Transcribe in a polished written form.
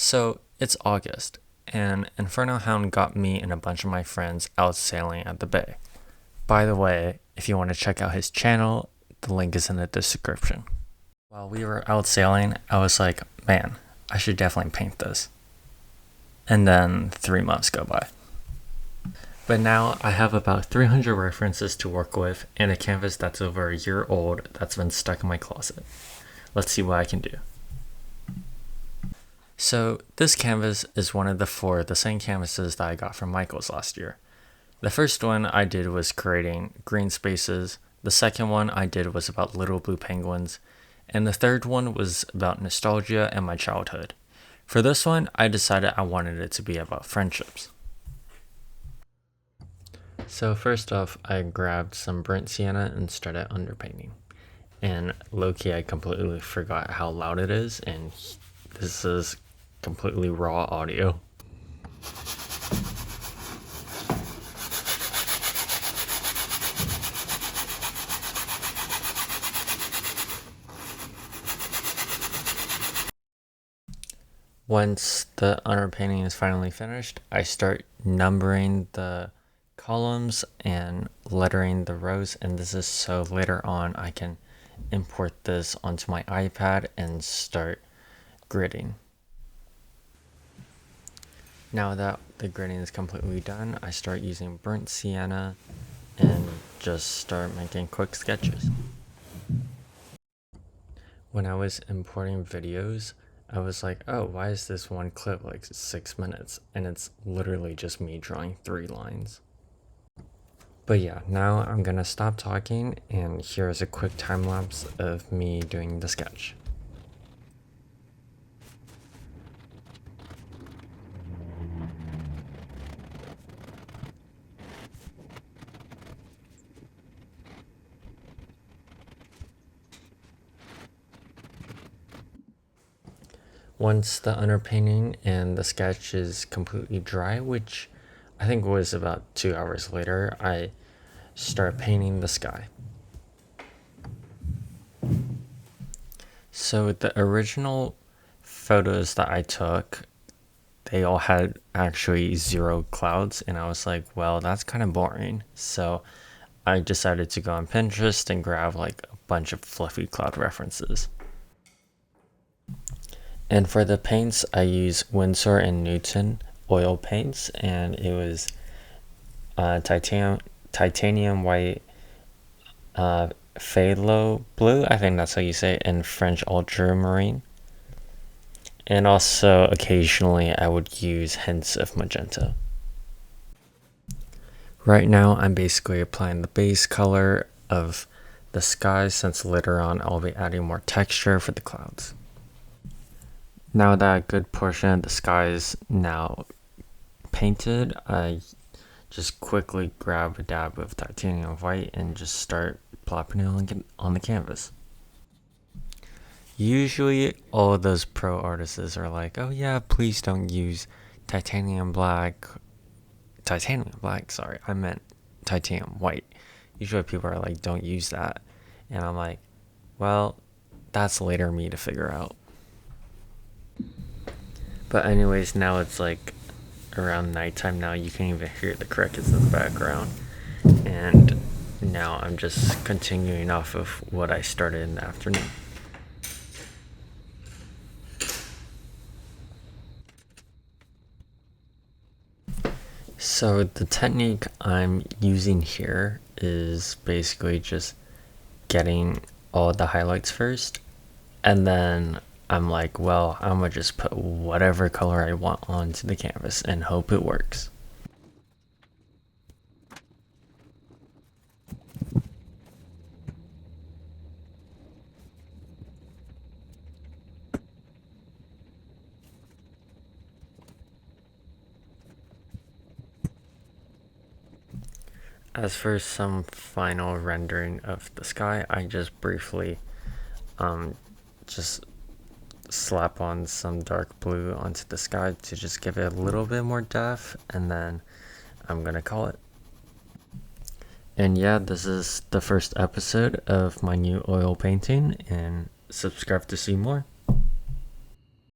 So it's August, and Inferno Hound got me and a bunch of my friends out sailing at the bay. By the way, if you want to check out his channel, the link is in the description. While we were out sailing, I was like, man, I should definitely paint this. And then 3 months go by. But now I have about 300 references to work with and a canvas that's over a year old that's been stuck in my closet. Let's see what I can do. So this canvas is one of the same canvases that I got from Michaels last year. The first one I did was creating green spaces, the second one I did was about little blue penguins, and the third one was about nostalgia and my childhood. For this one, I decided I wanted it to be about friendships. So first off, I grabbed some burnt sienna and started underpainting. And low-key, I completely forgot how loud it is, and this is completely raw audio. Once the underpainting is finally finished, I start numbering the columns and lettering the rows, and this is so later on I can import this onto my iPad and start gridding. Now that the gridding is completely done, I start using burnt sienna and just start making quick sketches. When I was importing videos, I was like, oh, why is this one clip like 6 minutes? And it's literally just me drawing 3 lines. But yeah, now I'm gonna stop talking, and here's a quick time lapse of me doing the sketch. Once the underpainting and the sketch is completely dry, which I think was about 2 hours later, I start painting the sky. So the original photos that I took, they all had actually 0 clouds, and I was like, well, that's kind of boring. So I decided to go on Pinterest and grab like a bunch of fluffy cloud references. And for the paints, I use Winsor and Newton oil paints, and it was titanium white, phthalo blue, I think that's how you say it, and French ultramarine. And also occasionally I would use hints of magenta. Right now I'm basically applying the base color of the sky, since later on I'll be adding more texture for the clouds. Now that a good portion of the sky is now painted, I just quickly grab a dab of titanium white and just start plopping it on the canvas. Usually all of those pro artists are like, oh yeah, please don't use titanium black, sorry, I meant titanium white. Usually people are like, don't use that. And I'm like, well, that's later me to figure out. But anyways, now it's like around nighttime now. You can even hear the crickets in the background. And now I'm just continuing off of what I started in the afternoon. So the technique I'm using here is basically just getting all the highlights first, and then I'm like, well, I'm gonna just put whatever color I want onto the canvas and hope it works. As for some final rendering of the sky, I just briefly just slap on some dark blue onto the sky to just give it a little bit more depth, and then I'm gonna call it. And yeah, this is the first episode of my new oil painting, and subscribe to see more.